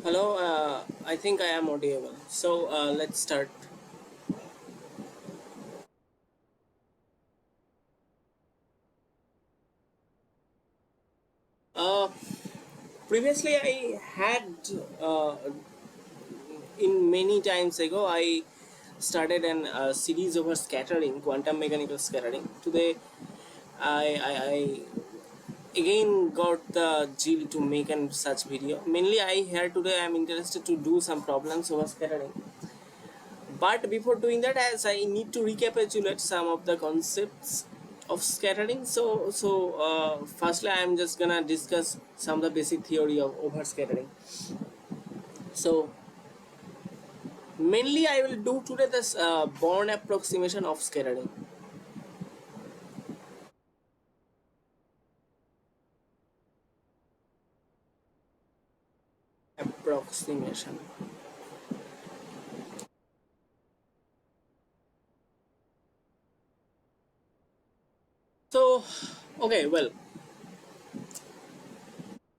Hello, I think I am audible. So let's start. Uh, Previously, I had in many times ago, I started an series over scattering, quantum mechanical scattering. Today, I again got the zeal to make an such video. Mainly, I here today I am interested to do some problems over scattering. But before doing that, as I need to recapitulate some of the concepts of scattering, firstly I am just gonna discuss some of the basic theory of overscattering. So mainly I will do today this Born approximation of scattering. Approximation. So okay, well,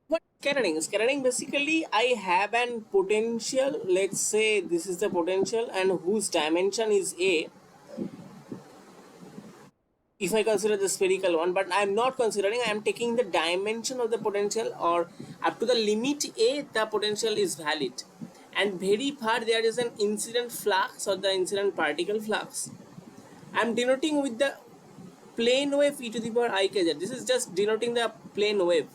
what scattering? Scattering basically I have an potential. Let's say this is the potential, and whose dimension is a, if I consider the spherical one, but I'm not considering, I'm taking the dimension of the potential, or up to the limit a the potential is valid, and very far there is an incident flux or the incident particle flux. I'm denoting with the plane wave e to the power ikz. This is just denoting the plane wave.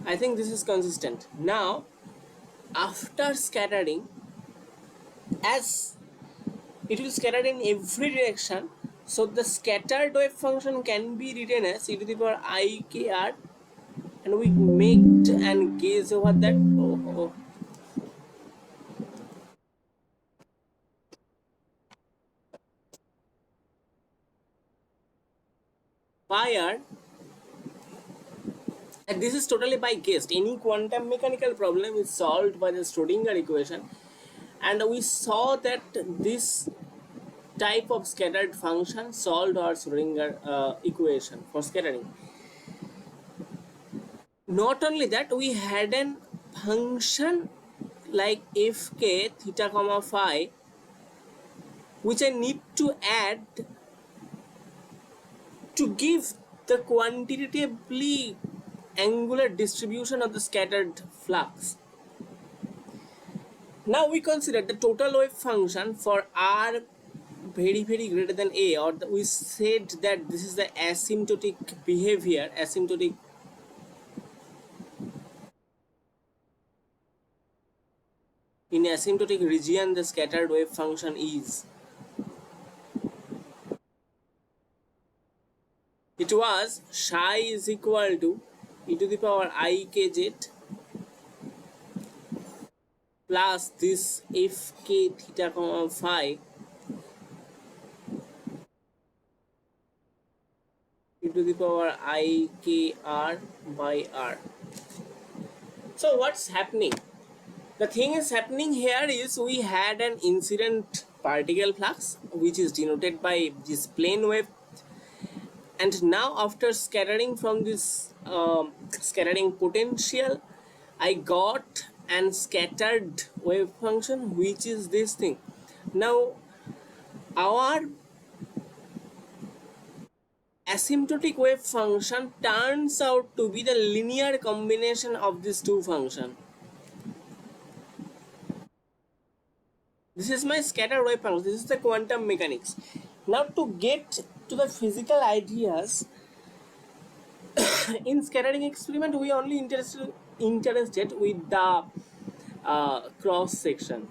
I think this is consistent. Now after scattering, as it will scatter in every direction, so the scattered wave function can be written as e to the power ikr, and we make and gaze over that. Pi r, and this is totally by guess. Any quantum mechanical problem is solved by the Schrodinger equation, and we saw that this type of scattered function solved our Schrodinger equation for scattering. Not only that, we had an function like fk theta comma phi, which I need to add to give the quantitatively angular distribution of the scattered flux. Now we consider the total wave function for r very greater than a, or we said that this is the asymptotic behavior, asymptotic. In asymptotic region, the scattered wave function is, it was psi is equal to e to the power ikz plus this fk theta comma phi e to the power ikr by r. So what's happening? The thing is happening here is we had an incident particle flux which is denoted by this plane wave, and now after scattering from this scattering potential, I got an scattered wave function which is this thing. Now our asymptotic wave function turns out to be the linear combination of these two functions. This is my scatter wave function. This is the quantum mechanics. Now to get to the physical ideas, in scattering experiment we only interested with the cross section.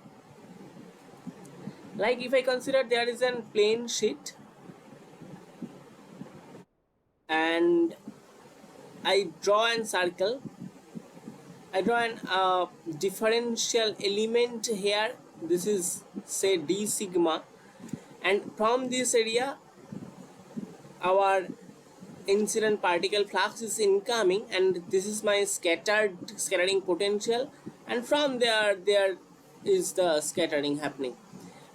Like if I consider there is a plane sheet and I draw an circle, I draw an differential element here. This is say d sigma, and from this area our incident particle flux is incoming, and this is my scattering potential, and from there is the scattering happening.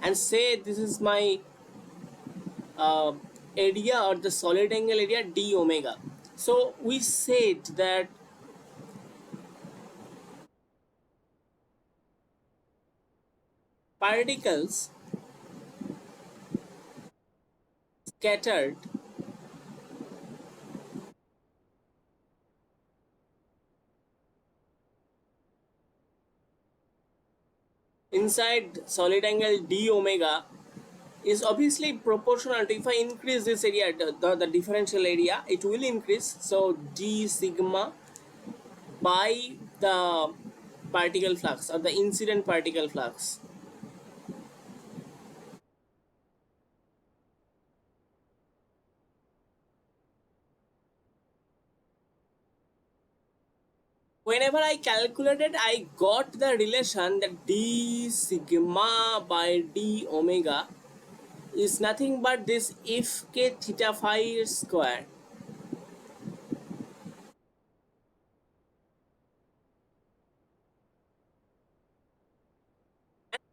And say this is my uh, area or the solid angle area d omega. So we said that particles scattered inside solid angle d omega is obviously proportional to, if I increase this area, the differential area, it will increase. So d sigma by the particle flux or the incident particle flux. Whenever I calculated, I got the relation that d sigma by d omega is nothing but this if k theta phi square.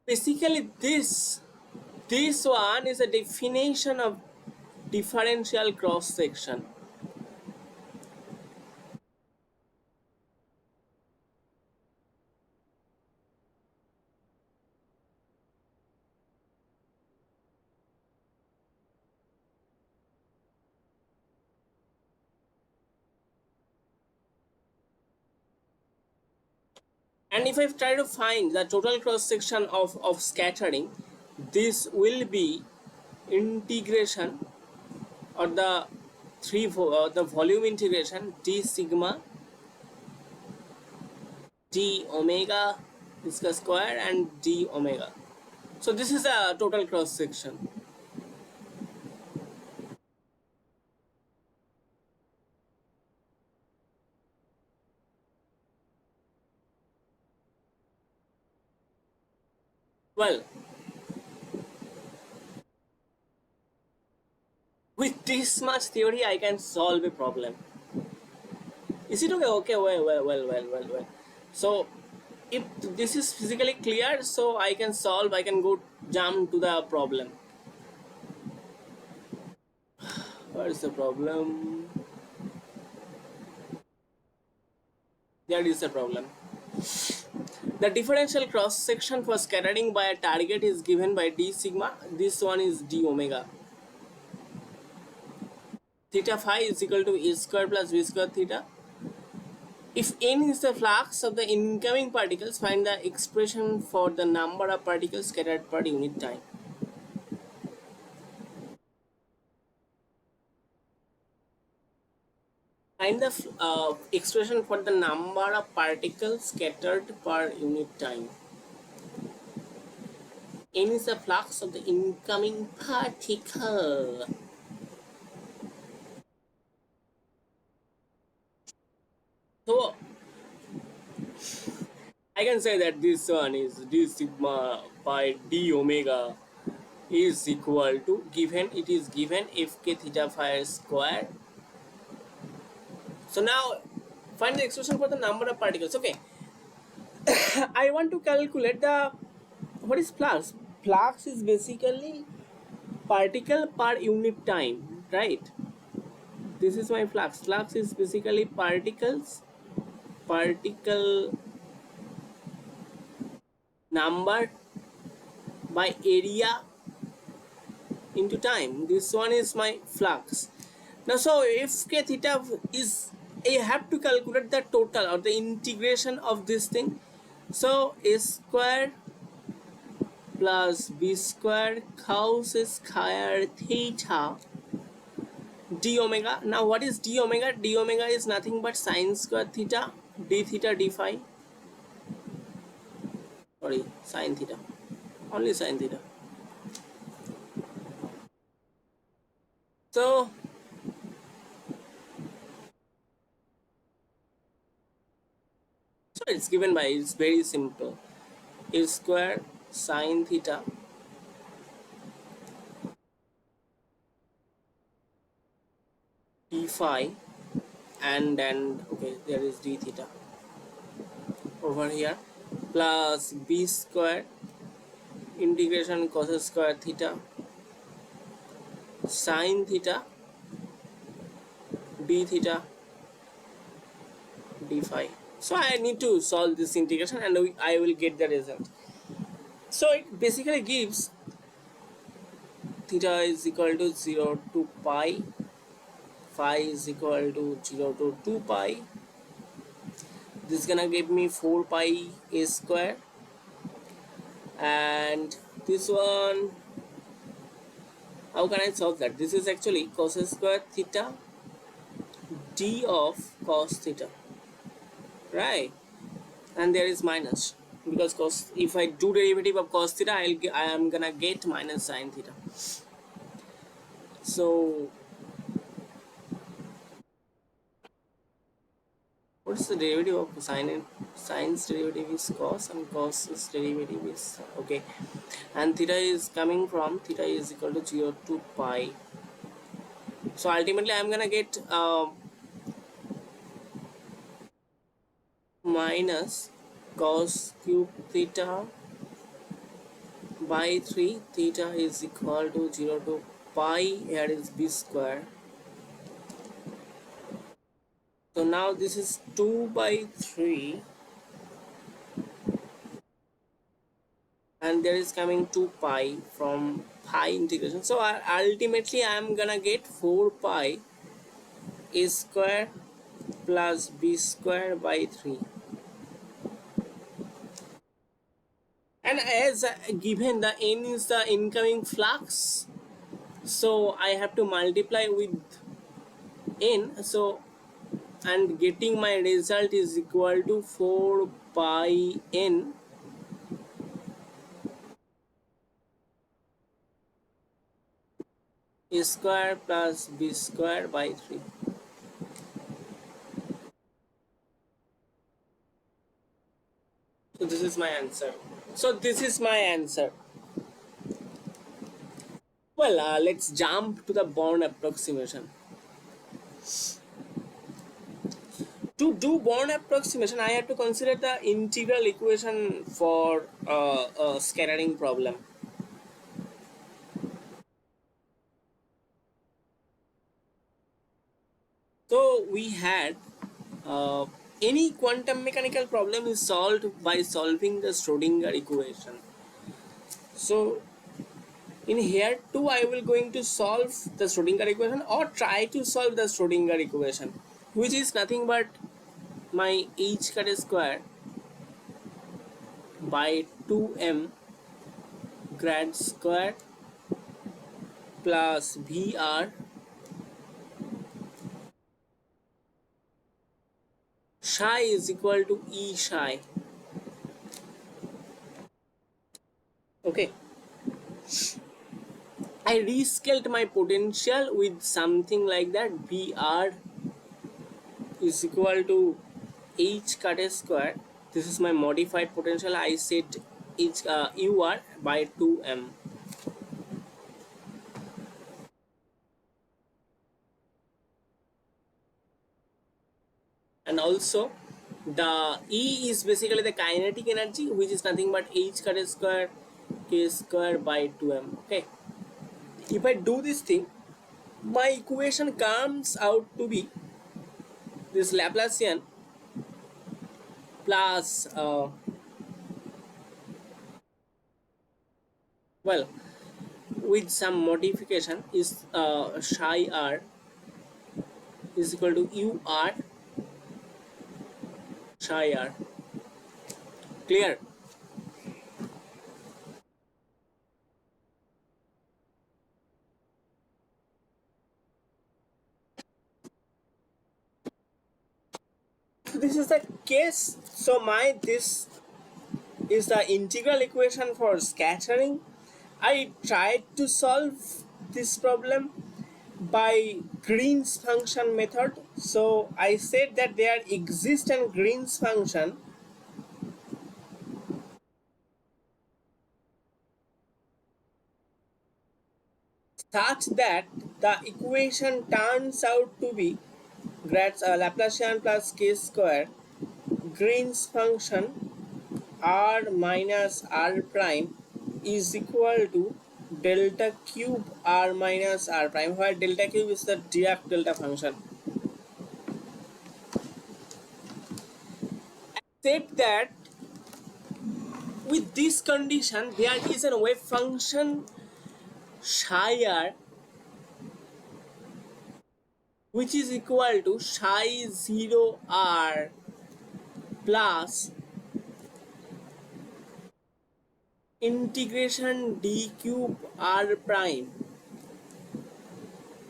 Basically, this one is a definition of differential cross section. And if I try to find the total cross section of scattering, this will be integration or the volume integration d sigma d omega viscous square and d omega. So this is a total cross section. Well, with this much theory, I can solve a problem. Is it okay? Okay, well. So, if this is physically clear, so I can solve, I can go jump to the problem. What is the problem? There is a problem. The differential cross section for scattering by a target is given by d sigma. This one is d omega. Theta phi is equal to a square plus b square theta. If n is the flux of the incoming particles, find the expression for the number of particles scattered per unit time. Find the expression for the number of particles scattered per unit time. N is the flux of the incoming particle. So I can say that this one is d sigma by d omega is equal to, given it is given f k theta phi square. So now find the expression for the number of particles. Okay, I want to calculate the what is flux. Flux is basically particle per unit time, right? This is my flux. Flux is basically particle number by area into time. This one is my flux. Now, so if k theta is, I have to calculate the total or the integration of this thing. So a square plus b square cos square theta d omega. Now what is d omega? D omega is nothing but sine square theta d theta d phi. Sorry, sine theta. Only sine theta. So it's given by, it's very simple. A square sine theta d phi and okay, there is d theta over here plus b square integration cos square theta sine theta d theta d phi. So I need to solve this integration and I will get the result. So it basically gives theta is equal to 0 to pi, phi is equal to 0 to 2 pi. This is gonna give me 4 pi a square, and this one, how can I solve that? This is actually cos square theta d of cos theta, right? And there is minus, because cos, if I do derivative of cos theta, I am gonna get minus sin theta. So what's the derivative of sine? And sine's derivative is cos, and cos's derivative is okay, and theta is coming from, theta is equal to 0 to pi. So ultimately I'm gonna get minus cos cube theta by 3. Theta is equal to 0 to pi, here is b square. So now this is 2 by 3, and there is coming 2 pi from pi integration. So ultimately I am gonna get 4 pi a square plus b square by 3. And as given the n is the incoming flux, so I have to multiply with n. So, and getting my result is equal to 4 pi n a square plus b square by 3. So this is my answer. Well, let's jump to the Born approximation. To do Born approximation, I have to consider the integral equation for a scattering problem. So we had any quantum mechanical problem is solved by solving the Schrodinger equation. So in here too, I will going to solve the Schrodinger equation, or try to solve the Schrodinger equation, which is nothing but my h cut square by 2m grad square plus Vr psi is equal to E psi. Okay, I rescaled my potential with something like that. Vr is equal to h cut square. This is my modified potential. I set h ur by 2m. And also the E is basically the kinetic energy, which is nothing but h cut square k square by 2m. Okay, if I do this thing, my equation comes out to be this Laplacian plus well, with some modification, is psi r is equal to ur psi r. Clear? So this is the case. So my this is the integral equation for scattering. I tried to solve this problem by Green's function method. So I said that there exists a Green's function such that the equation turns out to be grad Laplacian plus k square Green's function r minus r prime is equal to delta cube r minus r prime, where delta cube is the Dirac delta function. Except that with this condition, there is a wave function psi r which is equal to psi 0 r plus integration d cube r prime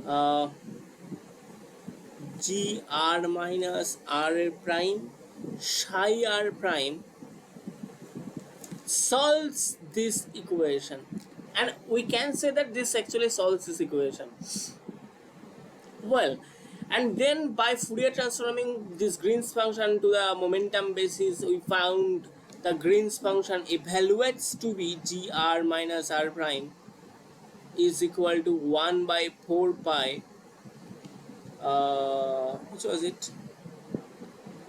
uh, g r minus r prime psi r prime solves this equation, and we can say that this actually solves this equation well. And then by Fourier transforming this Green's function to the momentum basis, we found the Green's function evaluates to be gr minus r prime is equal to 1 by 4 pi which was it,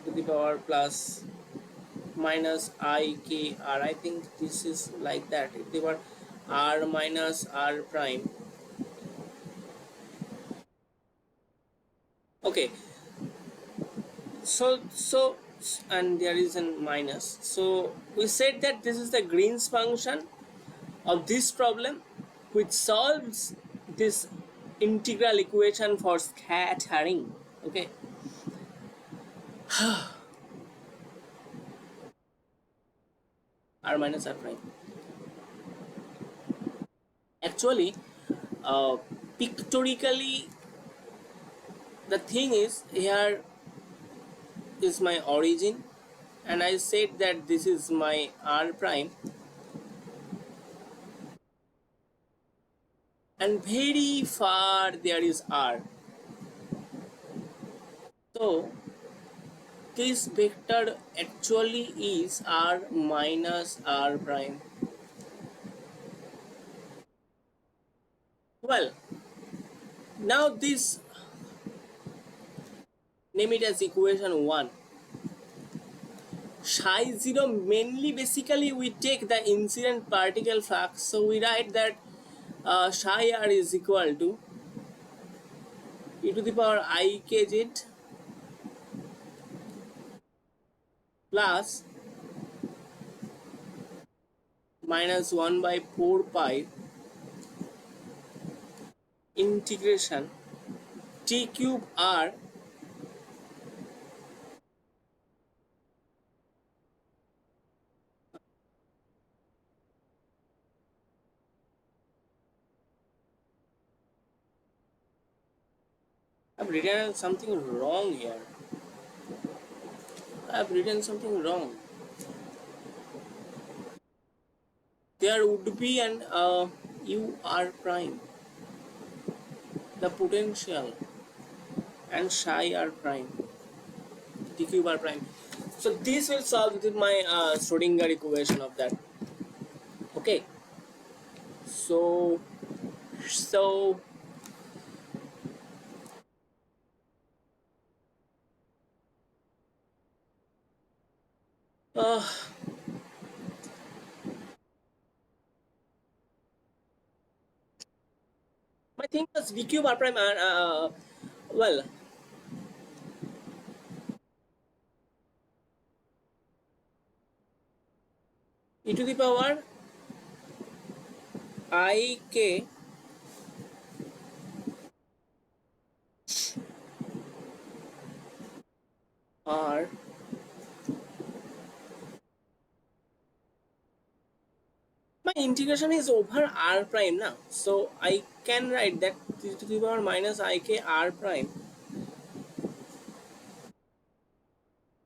to the power plus minus I k r. I think this is like that, if they were r minus r prime. Okay, so and there is a minus, so we said that this is the Green's function of this problem which solves this integral equation for scattering. Okay, r minus r prime. Actually, pictorially, the thing is, here is my origin, and I said that this is my r prime, and very far there is r. So this vector actually is r minus r prime. Well, now this, name it as equation 1. Psi 0 mainly, basically we take the incident particle flux, so we write that psi r is equal to e to the power I k z plus minus 1 by 4 pi integration t cube r I've written something wrong here. I've written something wrong. There would be an u r prime, the potential, and psi r prime, d cube r prime. So this will solve with my Schrodinger equation of that. Okay. So uh, my thing was d cube r prime and well, e to the power I k r my integration is over r prime now, so I can write that e to the power minus I k r prime,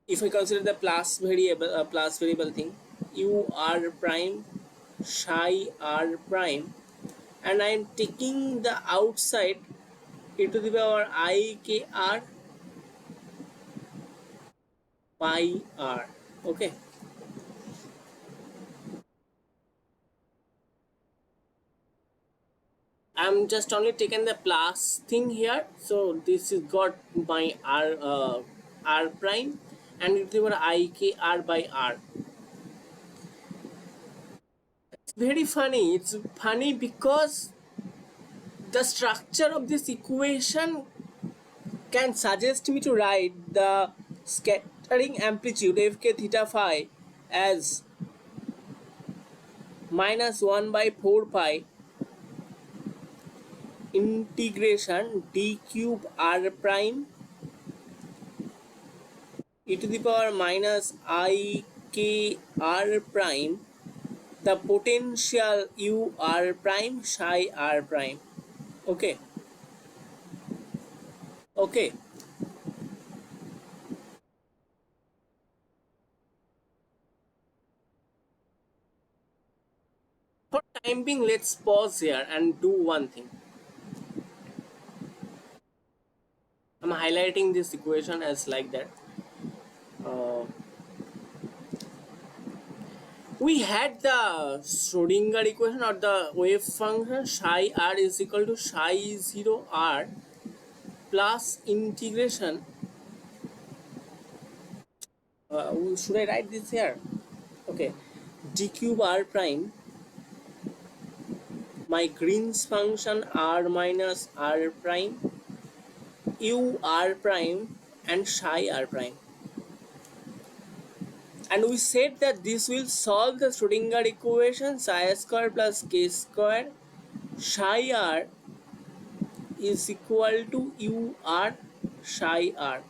if I consider the plus variable thing, u r prime psi r prime, and I am taking the outside e to the power I k r pi r. Okay, I'm just only taken the plus thing here, so this is got my r prime and e to the power I k r by r. It's very funny. It's funny because the structure of this equation can suggest me to write the scattering amplitude fk theta phi as minus 1 by 4 pi integration d cube r prime e to the power minus I k r prime the potential u r prime psi r prime. Okay. Okay. For time being, let's pause here and do one thing. I'm highlighting this equation as like that. Uh, we had the Schrodinger equation or the wave function psi r is equal to psi 0 r plus integration. Should I write this here? Okay, d cube r prime, my Green's function r minus r prime, u r prime, and psi r prime. And we said that this will solve the Schrodinger equation psi square plus k square psi r is equal to u r psi r.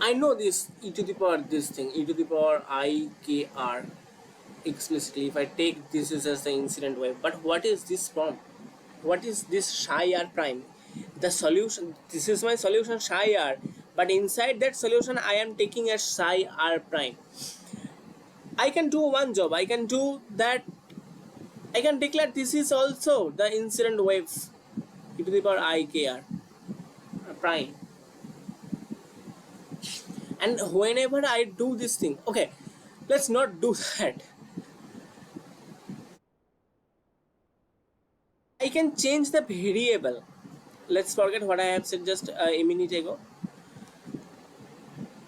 I know this e to the power this thing e to the power I k r explicitly if I take this is as the incident wave. But what is this from? What is this psi r prime? The solution, this is my solution psi r, but inside that solution I am taking a psi r prime. I can do one job. I can do that. I can declare this is also the incident wave e to the power I k r prime. And whenever I do this thing, okay, let's not do that. I can change the variable. Let's forget what I have said just a minute ago.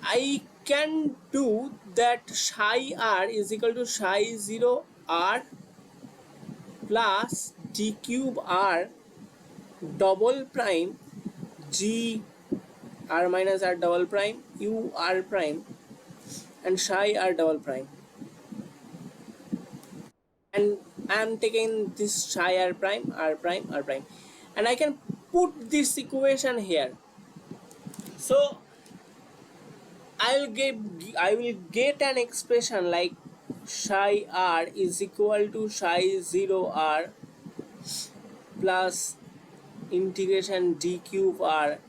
I can do that psi r is equal to psi 0 r plus d cube r double prime g r minus r double prime u r prime and psi r double prime. And I am taking this psi r prime, r prime, r prime, and I can put this equation here. So I will get an expression like psi r is equal to psi 0 r plus integration d cube r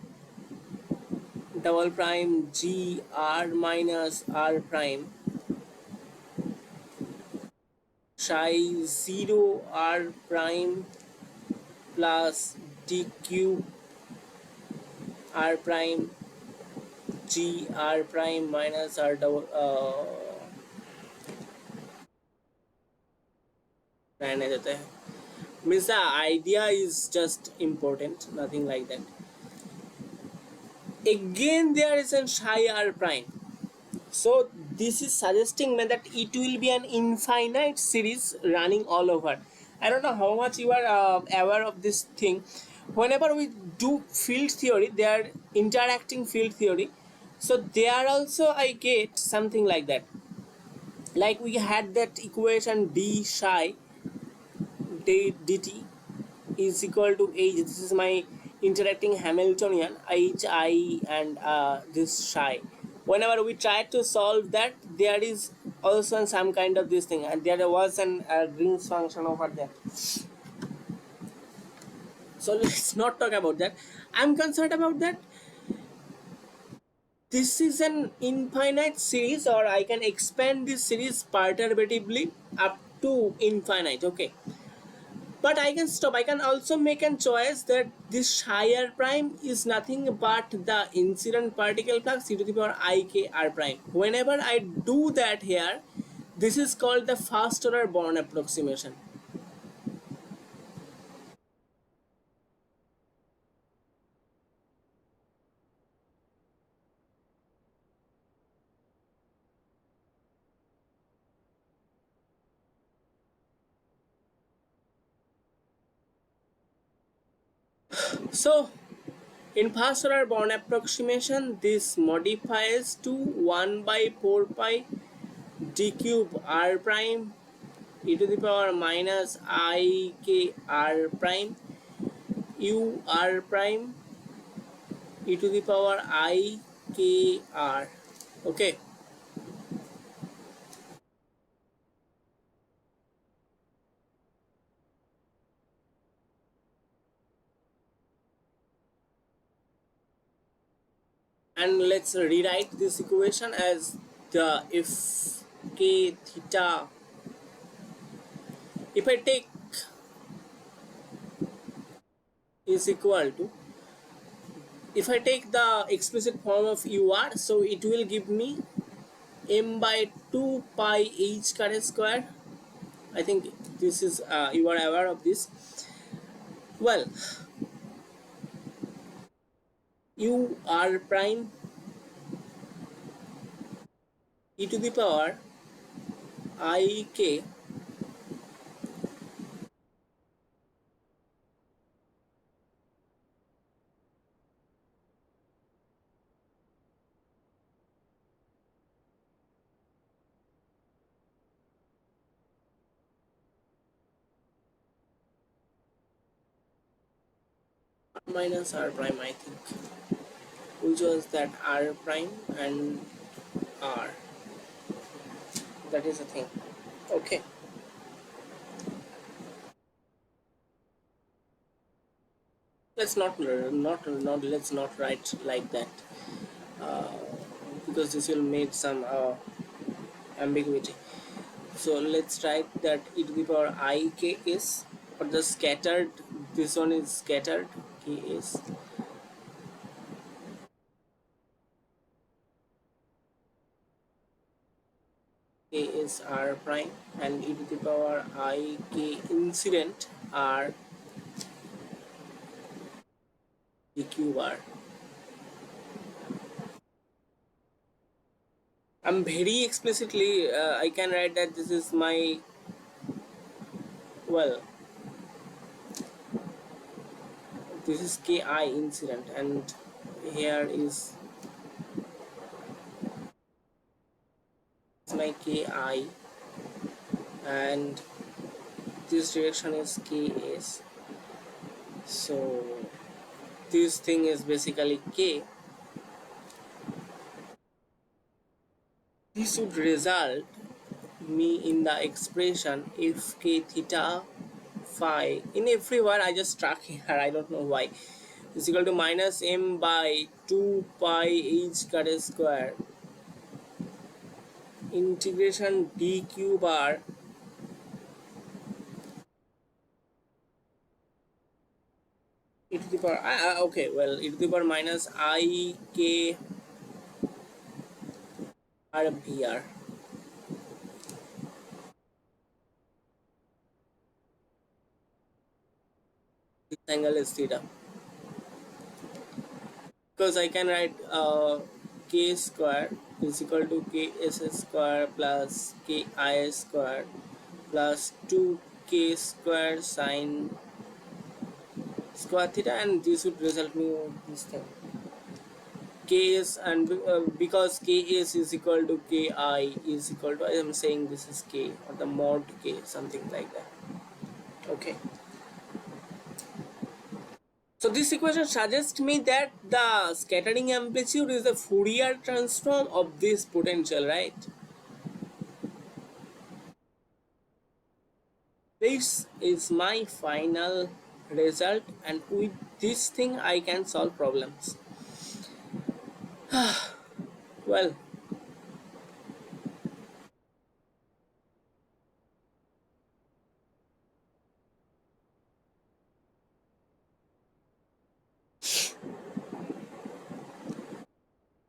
double prime g r minus r prime psi 0 r prime plus d cube r prime g r prime minus r double रहने देते हैं. Means the idea is just important, nothing like that. Again there is a psi r prime, so this is suggesting me that it will be an infinite series running all over. I don't know how much you are aware of this thing. Whenever we do field theory, they are interacting field theory, so there also I get something like that. Like we had that equation d psi dt is equal to h. This is my interacting Hamiltonian h I and this psi. Whenever we try to solve that, there is also some kind of this thing, and there was an Green's function over there. So let's not talk about that. I'm concerned about that this is an infinite series, or I can expand this series perturbatively up to infinite. Okay, but I can stop. I can also make a choice that this psi r prime is nothing but the incident particle flux e to the power I k r prime. Whenever I do that here, this is called the first order Born approximation. So in first order Born approximation, this modifies to 1 by 4 pi d cube r prime e to the power minus I k r prime u r prime e to the power I k r. Okay. And let's rewrite this equation as the if k theta, if I take is equal to, if I take the explicit form of ur, so it will give me m by 2 pi h square. I think this is you are aware of this. Well, u r prime e to the power I k minus r prime, I think, which was that r prime and r. That is the thing. Okay. Let's not let's not write like that, uh, because this will make some ambiguity. So let's write that e to the power I k is, or the scattered, this one is scattered, k is r prime and e to the power I k incident r d cube r. I'm very explicitly I can write that this is my, well, this is ki incident and here is my ki and this direction is ks. So this thing is basically k. This would result me in the expression if k theta phi, in everywhere I just struck here, I don't know why, is equal to minus m by 2 pi h square integration d cube r e to the power okay, well, e to the power minus I k r v r. This angle is theta, because I can write k square is equal to k s square plus k I square plus 2k square sine square theta, and this would result me in this thing ks, and because ks is equal to ki is equal to, I am saying this is k or the mod k, something like that. Okay. So this equation suggests me that the scattering amplitude is the Fourier transform of this potential, right? This is my final result, and with this thing I can solve problems. Well,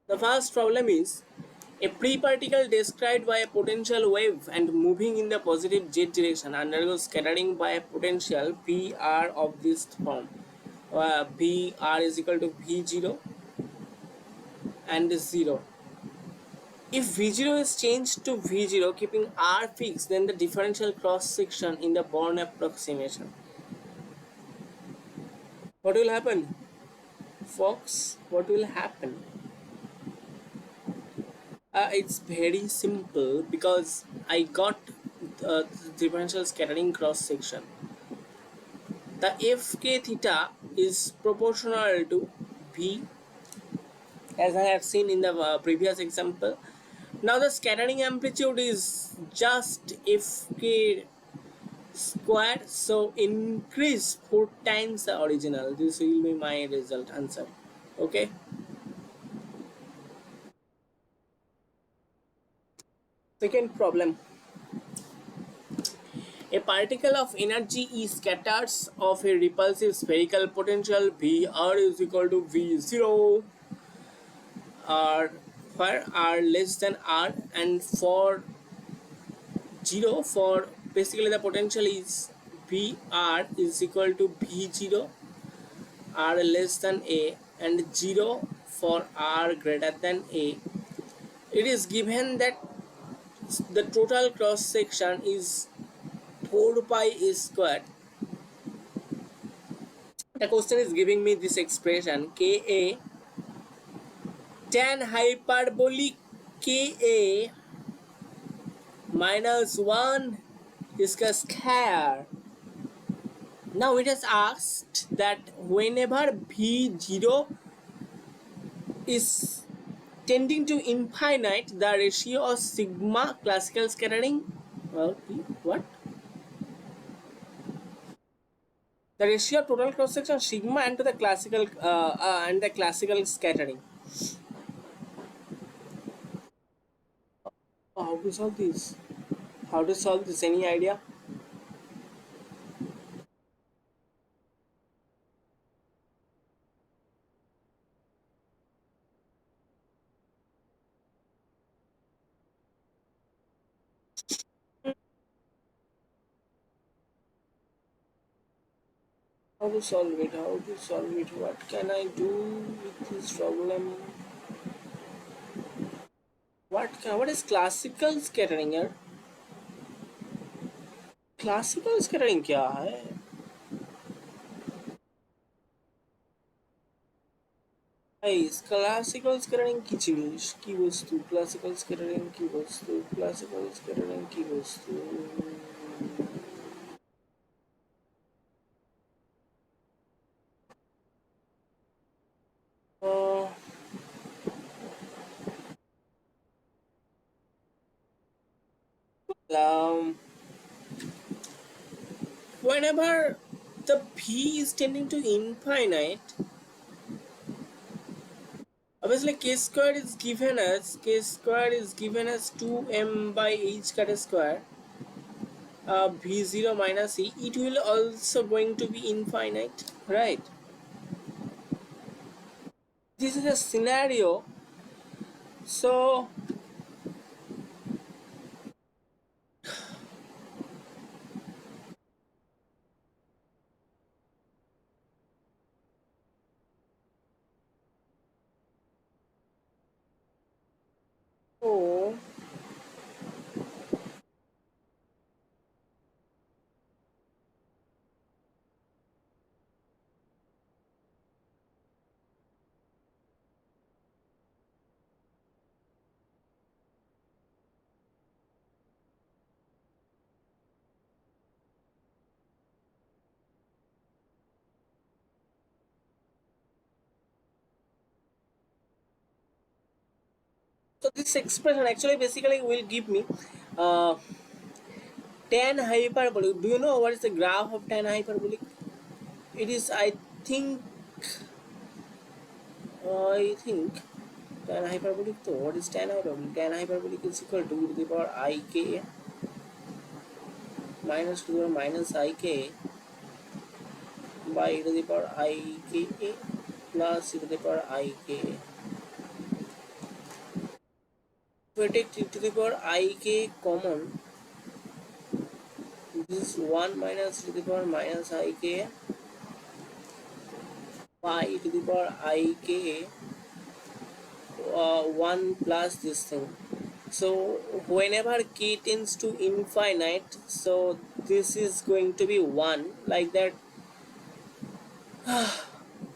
the first problem is a free particle described by a potential wave and moving in the positive z direction undergoes scattering by a potential Vr of this form. Vr is equal to V0 and 0. If V0 is changed to V0 keeping R fixed, then the differential cross section in the Born approximation What will happen, Fox? What will happen? It's very simple because I got the differential scattering cross section. The fk theta is proportional to v, as I have seen in the previous example. Now the scattering amplitude is just fk square, so increase 4 times the original. This will be my result answer. Okay. Second problem. A particle of energy E scatters of a repulsive spherical potential Vr is equal to V0 R, where R less than R, and for 0, for basically the potential is Vr is equal to V0 R less than A, and 0 for R greater than A. It is given that the total cross section is 4 pi a squared. The question is giving me this expression Ka tan hyperbolic Ka minus 1 is a square. Now it has asked that whenever V0 is tending to infinite, the ratio of sigma classical scattering, what? The ratio of total cross section sigma and to the classical scattering. How to solve this? How to solve this? Any idea? How to solve it? How to solve it? What can I do with this problem? What is classical scattering here? Classical scattering क्या है? Guys, classical scattering की चीज की वस्तु, classical scattering की वस्तु, classical scattering की वस्तु. Uh, um, Whenever the v is tending to infinite, obviously k square is given as 2m by h cut square v0 minus e. It will also going to be infinite, right? This is a scenario. So oh, so this expression actually basically will give me uh, tan hyperbolic. Do you know what is the graph of tan hyperbolic? It is, think I think tan hyperbolic. So what is tan hyperbolic? Tan hyperbolic is equal to e to the power I k minus to the power minus I k by e to the power I k plus e to the power I k. If we take e to the power I k common, this is 1 minus e to the power minus I k by e to the power I k 1 plus this thing. So whenever k tends to infinite, so this is going to be 1, like that.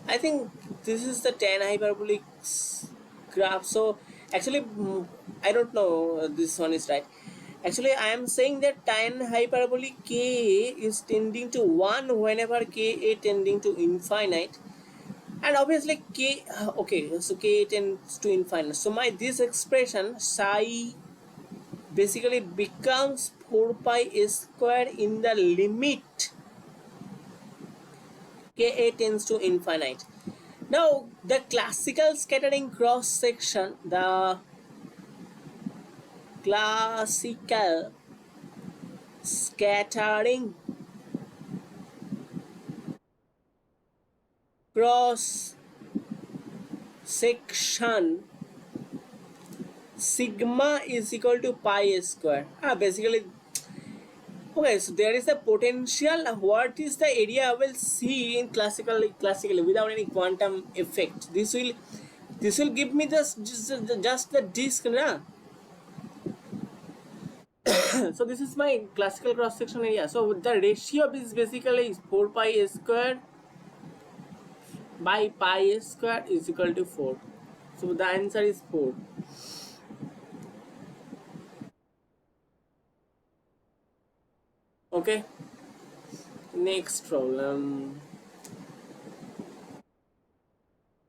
I think this is the tan hyperbolic graph. So actually, I don't know, this one is right. Actually, I am saying that tan hyperbolic k is tending to 1 whenever k a tending to infinite, and obviously k, okay, so k tends to infinite. So my this expression psi basically becomes 4 pi square in the limit Ka tends to infinite. Now, the classical scattering cross section, the classical scattering cross section sigma is equal to pi square. Basically, okay, so there is a potential. What is the area I will see in classically without any quantum effect? This will give me just the disk, na? So this is my classical cross section area. So the ratio is basically 4 pi square by pi square is equal to 4. So the answer is 4. Okay, next problem.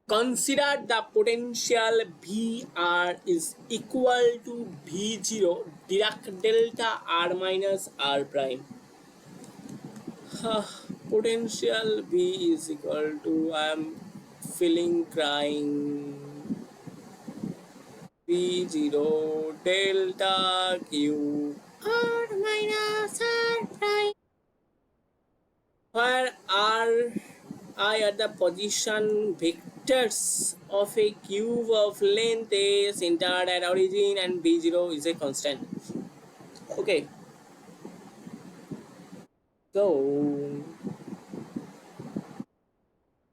Consider the potential VR is equal to V0 Dirac delta R minus R prime. Potential V is equal to, I am feeling crying, V0 delta Q R minus R prime, where R I are the position vectors of a cube of length a centered at origin, and B0 is a constant. Okay, so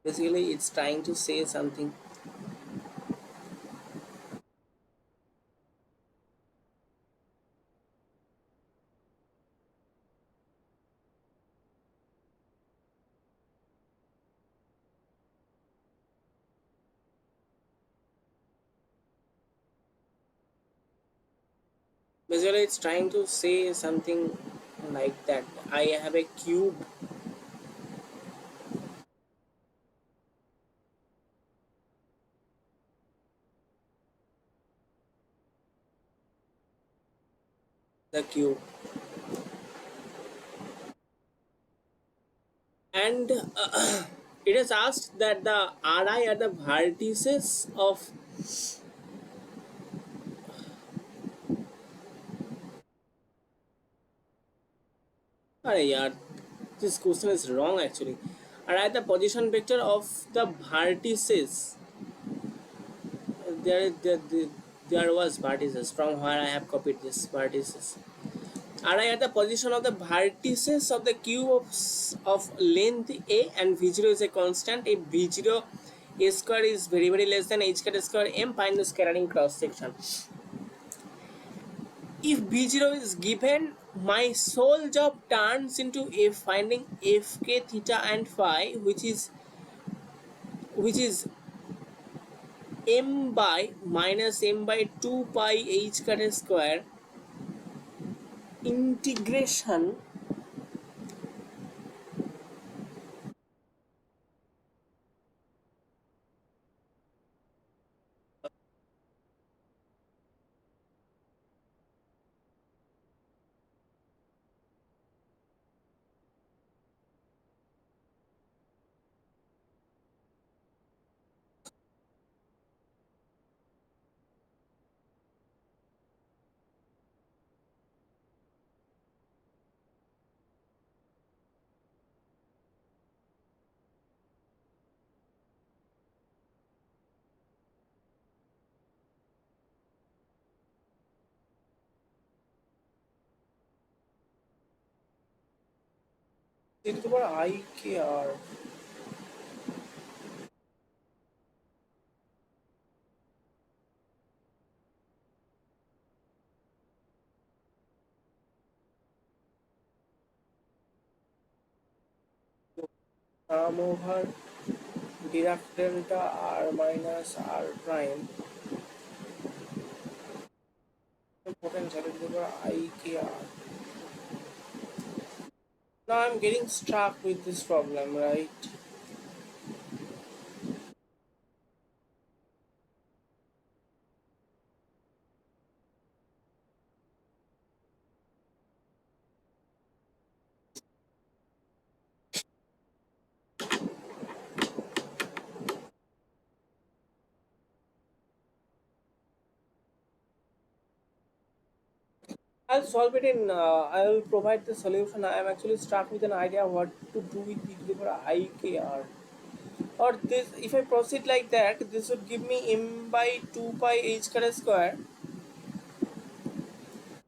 basically it's trying to say something. Basically it's trying to say something like that. I have a cube. The cube, and it is asked that the Ri are the vertices of. Arey yaar, this question is wrong actually. Alright, the position vector of the vertices. There was vertices from where I have copied this vertices. Alright, at the position of the vertices of the cube of length a, and v0 is a constant. If v0 a square is very less than h cat square m, find the scattering cross section. If b0 is given, my sole job turns into a finding fk theta and phi, which is m by minus m by 2 pi h cat square integration into the IKR. Sum over Dirac delta r minus r prime the potential is equal to I k r. Now I'm getting stuck with this problem, right? I'll solve it in. I will provide the solution. I am actually stuck with an idea what to do with e to the power I k r. Or this, if I proceed like that, this would give me m by 2 pi h square.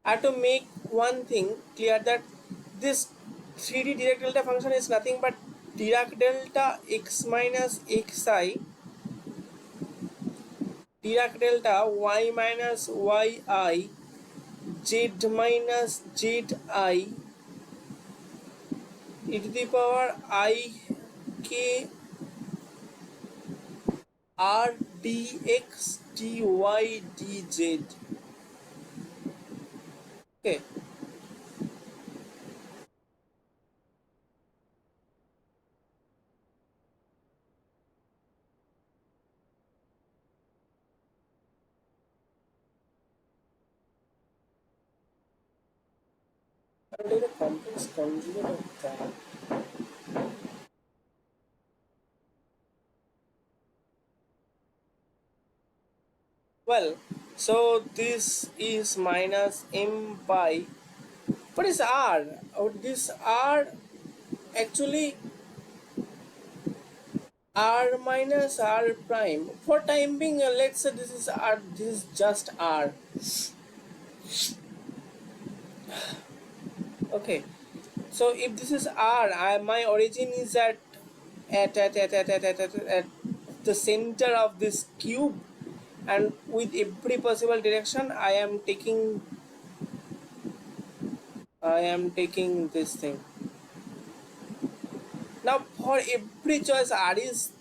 I have to make one thing clear that this 3D Dirac delta function is nothing but Dirac delta x minus xi, Dirac delta y minus yi, z minus zi, e to the power I k r dx dy dz. Okay. I'll take the complex conjugate of that. Well, so this is minus m by what is r? Oh, this r actually r minus r prime. For time being, let's say this is r. This is just r. Okay. So if this is r, my origin is at the center of this cube, and with every possible direction, I am taking this thing. Now for every choice, r is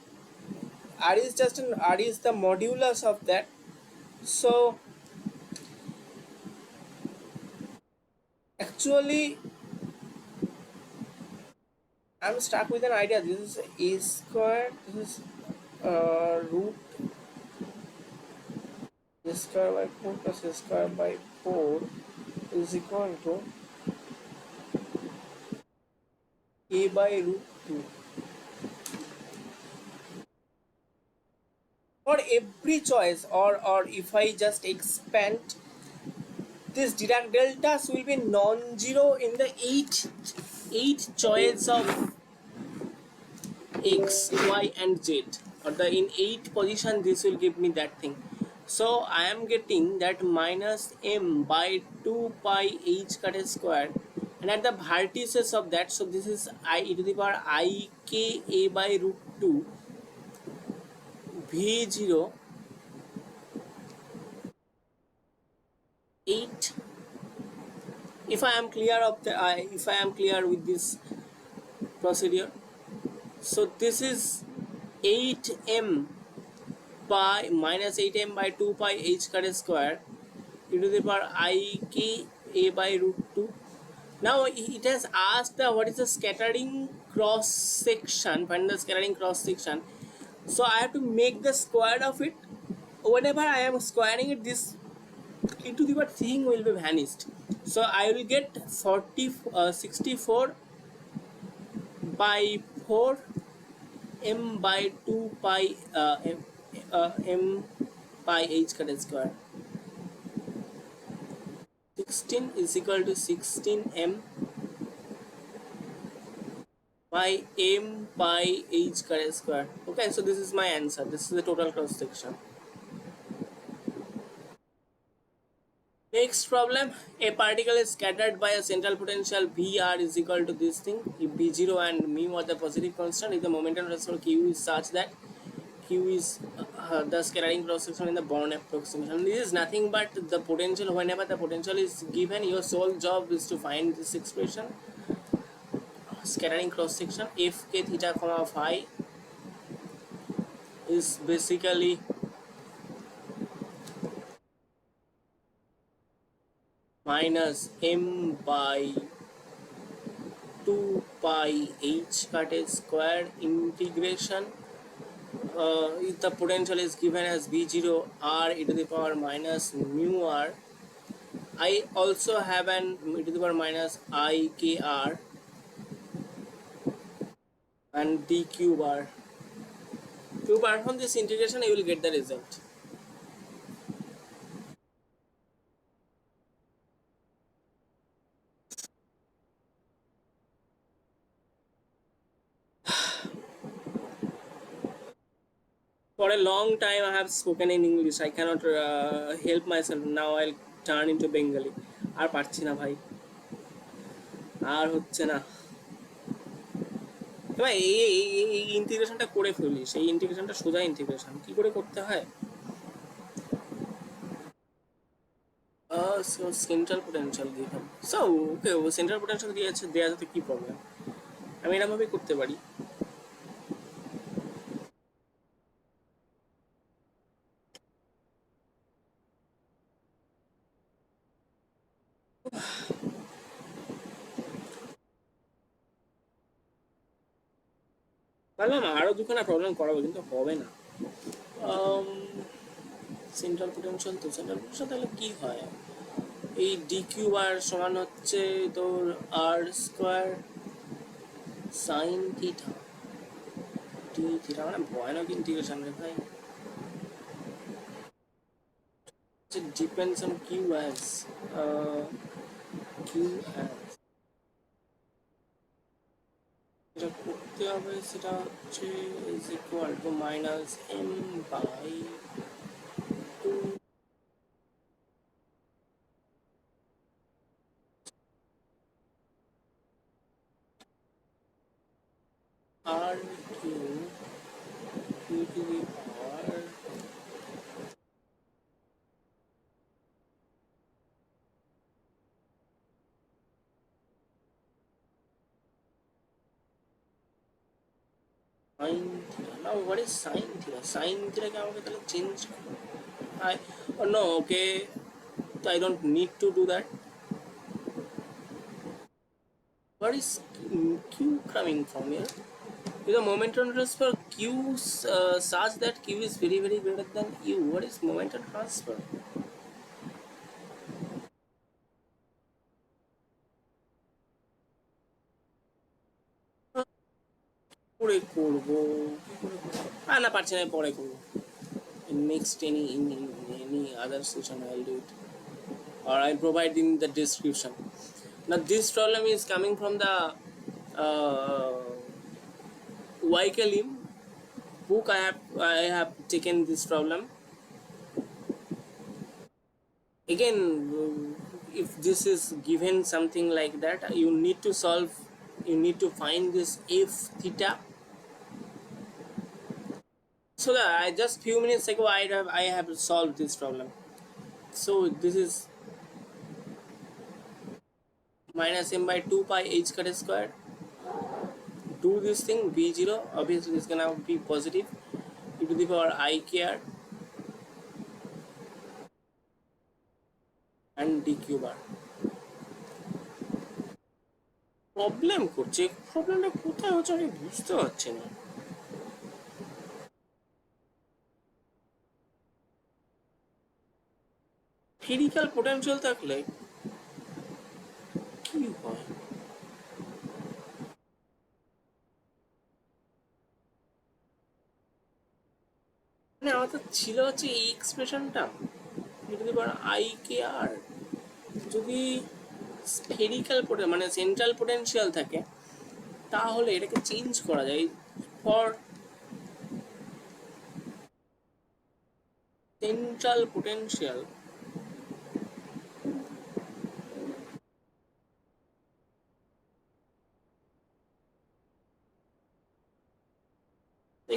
just an r is the modulus of that. So actually, I'm stuck with an idea. This is a square. This is root a square by 4 plus a square by 4 is equal to a by root 2. For every choice, or if I just expand, this Dirac deltas will be non-zero in the eight choice of x, y, and z, or the in 8 position. This will give me that thing. So I am getting that minus m by 2 pi h square, and at the vertices of that, so this is I e to the power I k a by root 2 v0 8. If I am clear of the if I am clear with this procedure, so this is 8m by minus 8m by 2 pi h square e to the power I k a by root 2. Now it has asked what is the scattering cross section. Find the scattering cross section. So I have to make the square of it. Whenever I am squaring it, this e to the power thing will be vanished. So I will get 64 by 4 m by 2 pi m pi h square. 16 is equal to 16m by m pi h square. Okay, so this is my answer. This is the total cross section. Next problem, a particle is scattered by a central potential Vr is equal to this thing. If V0 and mu are the positive constant, if the momentum transfer Q is such that Q is the scattering cross section in the Born approximation. This is nothing but the potential. Whenever the potential is given, your sole job is to find this expression. Scattering cross section f k theta comma phi is basically minus m by 2 pi h cut a square integration. If the potential is given as v0 r e to the power minus mu r, I also have an e to the power minus I k r and d cube r. To perform this integration, you will get the result. For a long time, I have spoken in English. I cannot help myself. Now I'll turn into Bengali. আর পারছি না ভাই, আর হচ্ছে না। এবার এই ইন্টিগ্রেশনটা করে ফেলি, সেই ইন্টিগ্রেশনটা সোজা ইন্টিগ্রেশন কি করে করতে হয়? Central potential given, so okay, central potential দিয়েছে, দেওয়া যেতে কি প্রবলেম, আমি এরকমভাবেই করতে পারি। পারলাম আরও দুখানা প্রবলেম করাবো, কিন্তু হবে না। সেন্ট্রাল পোটেনশিয়াল, তো সেন্ট্রাল পোটেনশিয়াল তাহলে কি হয়? এই ডি কিউ আর সমান হচ্ছে তোর r square sine theta d theta, মানে ভয়ানক ইন্টিগ্রেশন রে ভাই। Depends on q as q as যেটা করতে হবে সেটা হচ্ছে is equal to minus m by two r q q to the power sine theta. Now what is sine theta? Sine থিটাকে আমাকে তাহলে change, I oh no, okay, I don't need to do that. What is q coming from here? Is the momentum transfer q such that q is very very greater than u? What is momentum transfer? পরে করবো, কি করে করবো? না পারছি না, পরে করবো। In next in any other session I'll do it, or I'll provide in the description. Now this problem is coming from the Wykelim book. I have taken this problem. Again, if this is given something like that, you need to solve, you need to find this f theta. So that I just few minutes ago I have solved this problem. So this is minus m by 2 pi h cut square. Do this thing, b0 obviously is gonna be positive, e to the power I k r and d cube r. Problem করছে, প্রবলেমটা কোথায় হচ্ছে আমি বুঝতে পারছি না। Spherical potential থাকলে কি হয়? মানে আমাদের ছিল হচ্ছে এই এক্সপ্রেশনটা যদি আই কে আর, যদি স্ফেরিক্যাল মানে সেন্ট্রাল পোটেনশিয়াল থাকে তাহলে এটাকে চেঞ্জ করা যায় for central potential.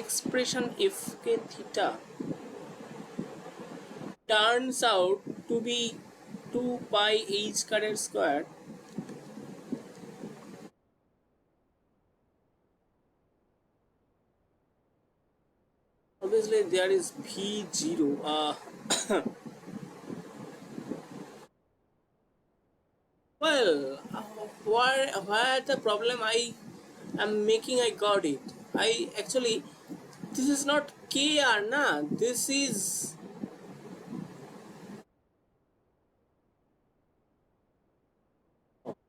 Expression f k theta turns out to be 2 pi h squared squared obviously say there is v0. Well, where the problem I am making, I got it. I actually, this is not kr, na, this is,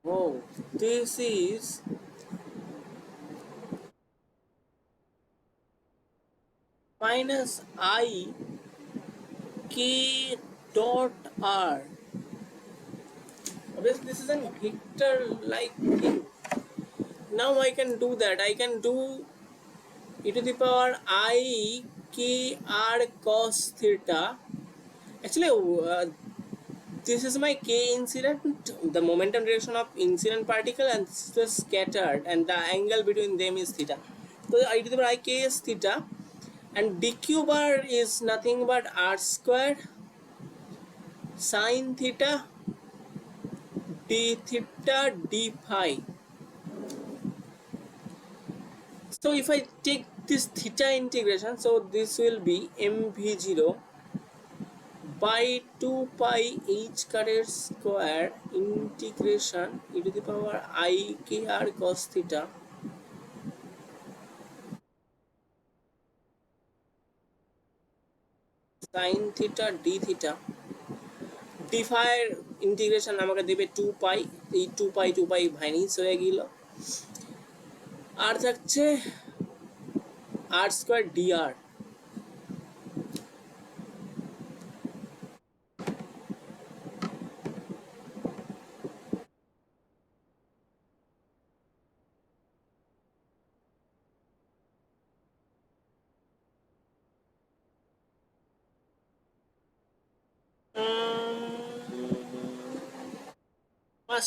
oh, this is minus I k dot r. Obviously this is an vector like thing. Now I can do that. I can do e to the power I k r cos theta. Actually, this is my k incident, the momentum direction of incident particle, and this is the scattered, and the angle between them is theta. So e to the power I k is theta, and dq bar is nothing but r squared sine theta d theta d phi. So if I take this theta integration, so this will be mv0 by 2 pi h caret square integration e to the power I k r cos theta sin theta d theta d phi integration আমাকে দেবে 2 পাই, এই 2 পাই ভাইনিস হয়ে গেল, আর থাকছে r square dr.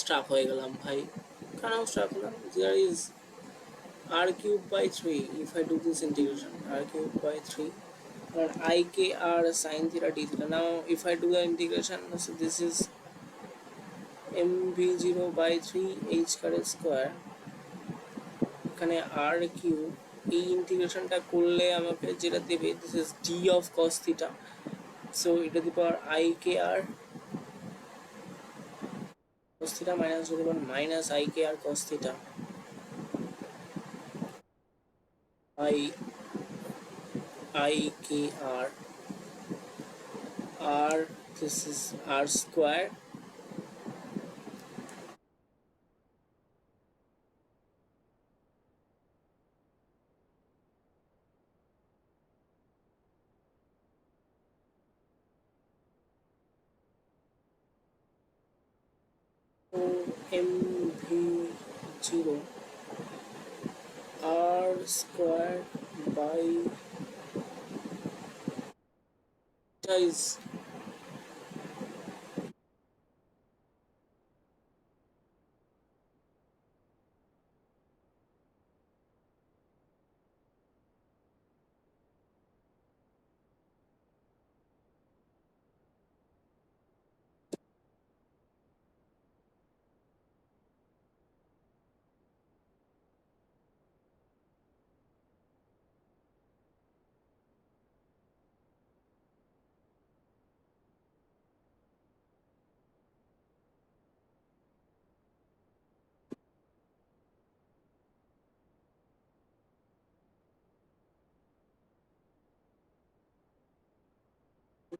Struck হয়ে গেলাম ভাই, কেন স্ট্রাক হলাম? there is r cube by 3 if I do this integration, r cube by 3 or I k r sin theta d theta. Now if I do the integration, so this is mv0 by 3 h caret square, এখানে r cube, এই ইন্টিগ্রেশনটা করলে আমাকে যেটা দেবে, this is d of cos theta, so e to the power I k r cos theta minus to the power minus I k r cos theta I k r r, this is r square mv0 r square by theta is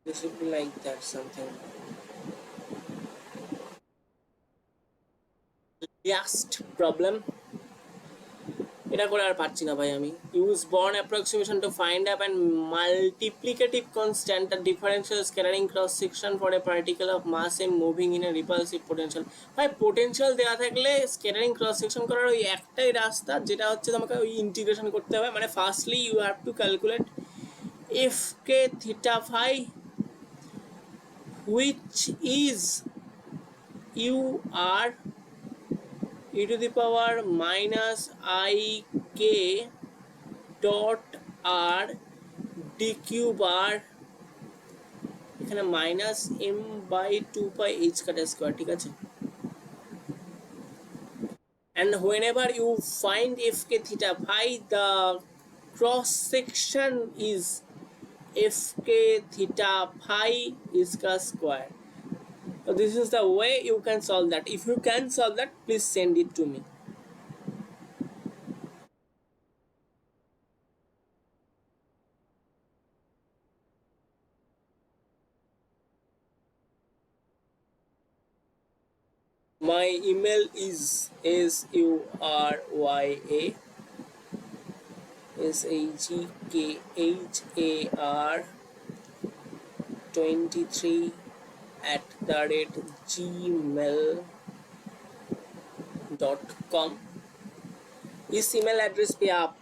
this would be like that something. Last problem, এটা করে আর পারছি না ভাই আমি। Use Born approximation to find up and multiplicative constant the differential scattering cross section for a particle of mass M moving in a repulsive potential. ভাই potential দেওয়া থাকলে scattering cross section করার ওই একটাই রাস্তা, যেটা হচ্ছে তোমাকে ওই ইন্টিগ্রেশন করতে হবে। মানে firstly you have to calculate F K theta phi which is U R e to the power minus I k dot r dq bar, এখানে minus m by 2 pi h কাটা স্কয়ার, ঠিক আছে? and whenever you find f k theta phi, the cross section is f k theta phi इसका square. So this is the way you can solve that. If you can solve that, please send it to me. My email is suryakhar23@gmail.com. इस email address पे आप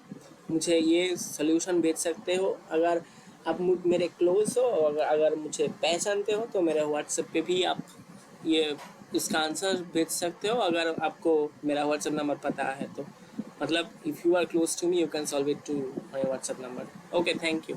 मुझे ये solution भेज सकते हो. अगर आप मेरे क्लोज हो और अगर मुझे पहचानते हो तो मेरे व्हाट्सएप पे भी आप ये इसका आंसर भेज सकते हो. अगर आपको मेरा व्हाट्सएप नंबर पता है तो मतलब if you are close to me you can solve it to my WhatsApp number. Okay, thank you.